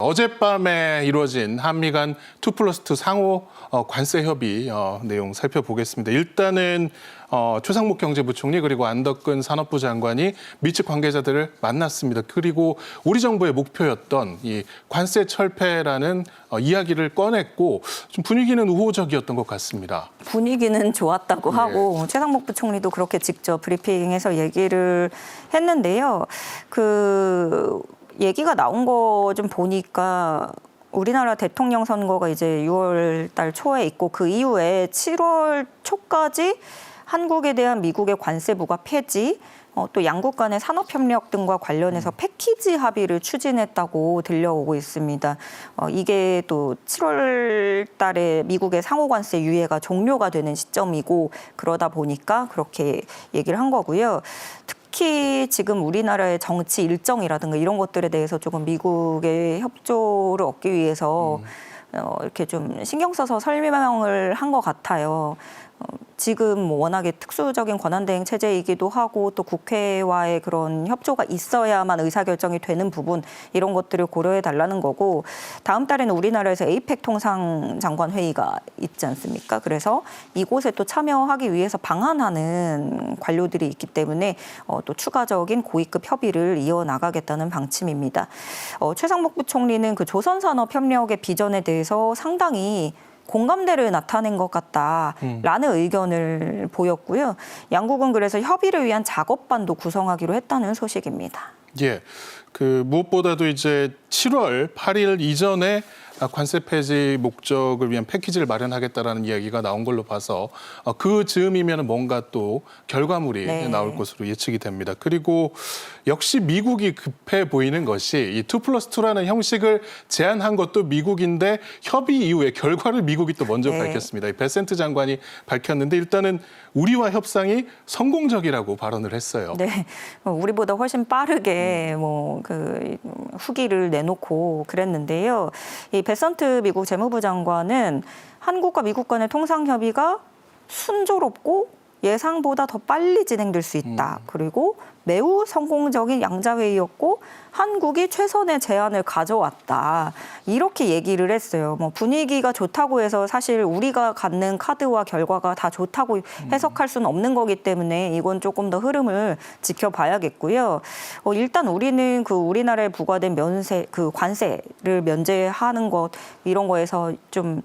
어젯밤에 이루어진 한미 간 2+2 상호 관세 협의 내용 살펴보겠습니다. 일단은 최상목 경제부총리 그리고 안덕근 산업부 장관이 미측 관계자들을 만났습니다. 그리고 우리 정부의 목표였던 이 관세 철폐라는 이야기를 꺼냈고 좀 분위기는 우호적이었던 것 같습니다. 분위기는 좋았다고 하고 최상목 부총리도 그렇게 직접 브리핑해서 얘기를 했는데요. 얘기가 나온 거 좀 보니까 우리나라 대통령 선거가 이제 6월 달 초에 있고 그 이후에 7월 초까지 한국에 대한 미국의 관세 부과 폐지, 또 양국 간의 산업협력 등과 관련해서 패키지 합의를 추진했다고 들려오고 있습니다. 이게 또 7월 달에 미국의 상호관세 유예가 종료가 되는 시점이고 그러다 보니까 그렇게 얘기를 한 거고요. 특히 지금 우리나라의 정치 일정이라든가 이런 것들에 대해서 조금 미국의 협조를 얻기 위해서 이렇게 좀 신경 써서 설명을 한 것 같아요. 지금 워낙에 특수적인 권한대행 체제이기도 하고 또 국회와의 그런 협조가 있어야만 의사결정이 되는 부분 이런 것들을 고려해 달라는 거고 다음 달에는 우리나라에서 에이펙 통상장관 회의가 있지 않습니까? 그래서 이곳에 또 참여하기 위해서 방한하는 관료들이 있기 때문에 또 추가적인 고위급 협의를 이어나가겠다는 방침입니다. 최상목 부총리는 그 조선산업협력의 비전에 대해서 상당히 공감대를 나타낸 것 같다라는 의견을 보였고요. 양국은 그래서 협의를 위한 작업반도 구성하기로 했다는 소식입니다. 예, 무엇보다도 이제 7월 8일 이전에 관세 폐지 목적을 위한 패키지를 마련하겠다라는 이야기가 나온 걸로 봐서 그 즈음이면 뭔가 또 결과물이 나올 것으로 예측이 됩니다. 그리고 역시 미국이 급해 보이는 것이 이 2+2라는 형식을 제안한 것도 미국인데 협의 이후에 결과를 미국이 또 먼저 밝혔습니다. 베센트 장관이 밝혔는데 일단은 우리와 협상이 성공적이라고 발언을 했어요. 네, 우리보다 훨씬 빠르게 후기를 내놓고 그랬는데요. 이 베센트 미국 재무부 장관은 한국과 미국 간의 통상 협의가 순조롭고 예상보다 더 빨리 진행될 수 있다. 그리고 매우 성공적인 양자회의였고 한국이 최선의 제안을 가져왔다. 이렇게 얘기를 했어요. 분위기가 좋다고 해서 사실 우리가 갖는 카드와 결과가 다 좋다고 해석할 수는 없는 거기 때문에 이건 조금 더 흐름을 지켜봐야겠고요. 일단 우리는 우리나라에 부과된 관세를 면제하는 것 이런 거에서 좀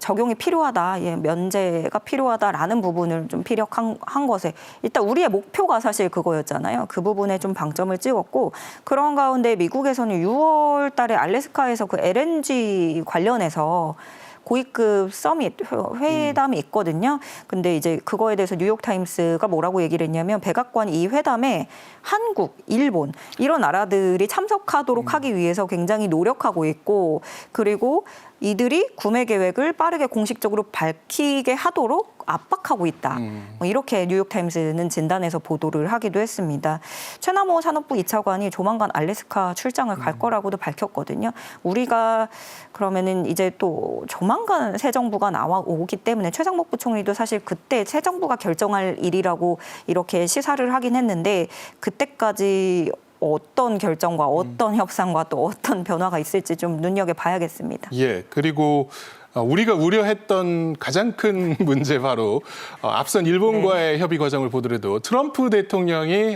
적용이 필요하다, 면제가 필요하다라는 부분을 좀 피력한 것에 일단 우리의 목표가 사실 그거였잖아요. 그 부분에 좀 방점을 찍었고 그런 가운데 미국에서는 6월 달에 알래스카에서 그 LNG 관련해서 고위급 서밋 회담이 있거든요. 근데 이제 그거에 대해서 뉴욕타임스가 뭐라고 얘기를 했냐면 백악관이 이 회담에 한국, 일본 이런 나라들이 참석하도록 하기 위해서 굉장히 노력하고 있고 그리고 이들이 구매 계획을 빠르게 공식적으로 밝히게 하도록 압박하고 있다. 이렇게 뉴욕타임스는 진단해서 보도를 하기도 했습니다. 최남호 산업부 2차관이 조만간 알래스카 출장을 갈 거라고도 밝혔거든요. 우리가 그러면은 이제 또 조만간 새 정부가 나오기 때문에 최상목 부총리도 사실 그때 새 정부가 결정할 일이라고 이렇게 시사를 하긴 했는데 그때까지 어떤 결정과 어떤 협상과 또 어떤 변화가 있을지 좀 눈여겨봐야겠습니다. 예, 그리고 우리가 우려했던 가장 큰 문제 바로 앞선 일본과의 협의 과정을 보더라도 트럼프 대통령이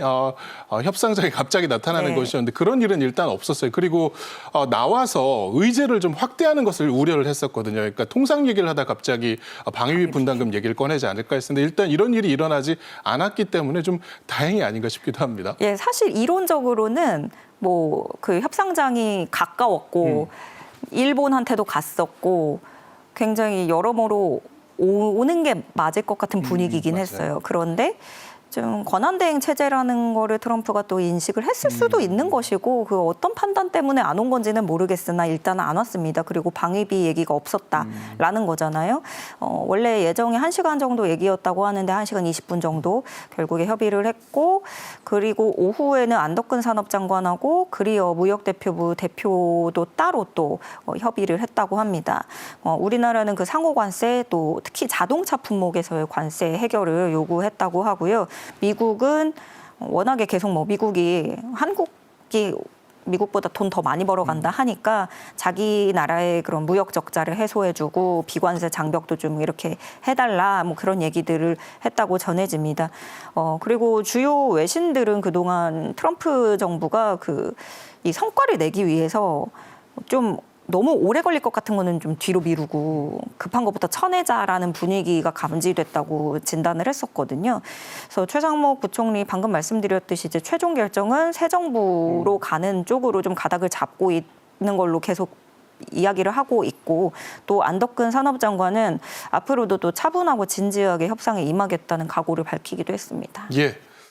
협상장에 갑자기 나타나는 것이었는데 그런 일은 일단 없었어요. 그리고 나와서 의제를 좀 확대하는 것을 우려를 했었거든요. 그러니까 통상 얘기를 하다 갑자기 방위비 분담금 얘기를 꺼내지 않을까 했었는데 일단 이런 일이 일어나지 않았기 때문에 좀 다행이 아닌가 싶기도 합니다. 예, 사실 이론적으로는 그 협상장이 가까웠고 일본한테도 갔었고 굉장히 여러모로 오는 게 맞을 것 같은 분위기긴 했어요. 그런데 좀 권한대행 체제라는 거를 트럼프가 또 인식을 했을 수도 있는 것이고 그 어떤 판단 때문에 안 온 건지는 모르겠으나 일단은 안 왔습니다. 그리고 방위비 얘기가 없었다라는 거잖아요. 원래 예정이 1시간 정도 얘기였다고 하는데 1시간 20분 정도 결국에 협의를 했고 그리고 오후에는 안덕근 산업장관하고 그리어 무역대표부 대표도 따로 또 협의를 했다고 합니다. 우리나라는 그 상호관세 또 특히 자동차 품목에서의 관세 해결을 요구했다고 하고요. 미국은 워낙에 계속 미국이 한국이 미국보다 돈 더 많이 벌어간다 하니까 자기 나라의 그런 무역 적자를 해소해주고 비관세 장벽도 좀 이렇게 해달라 뭐 그런 얘기들을 했다고 전해집니다. 그리고 주요 외신들은 그동안 트럼프 정부가 이 성과를 내기 위해서 좀 너무 오래 걸릴 것 같은 거는 좀 뒤로 미루고 급한 것부터 쳐내자라는 분위기가 감지됐다고 진단을 했었거든요. 그래서 최상목 부총리 방금 말씀드렸듯이 이제 최종 결정은 새 정부로 가는 쪽으로 좀 가닥을 잡고 있는 걸로 계속 이야기를 하고 있고 또 안덕근 산업장관은 앞으로도 또 차분하고 진지하게 협상에 임하겠다는 각오를 밝히기도 했습니다. 예.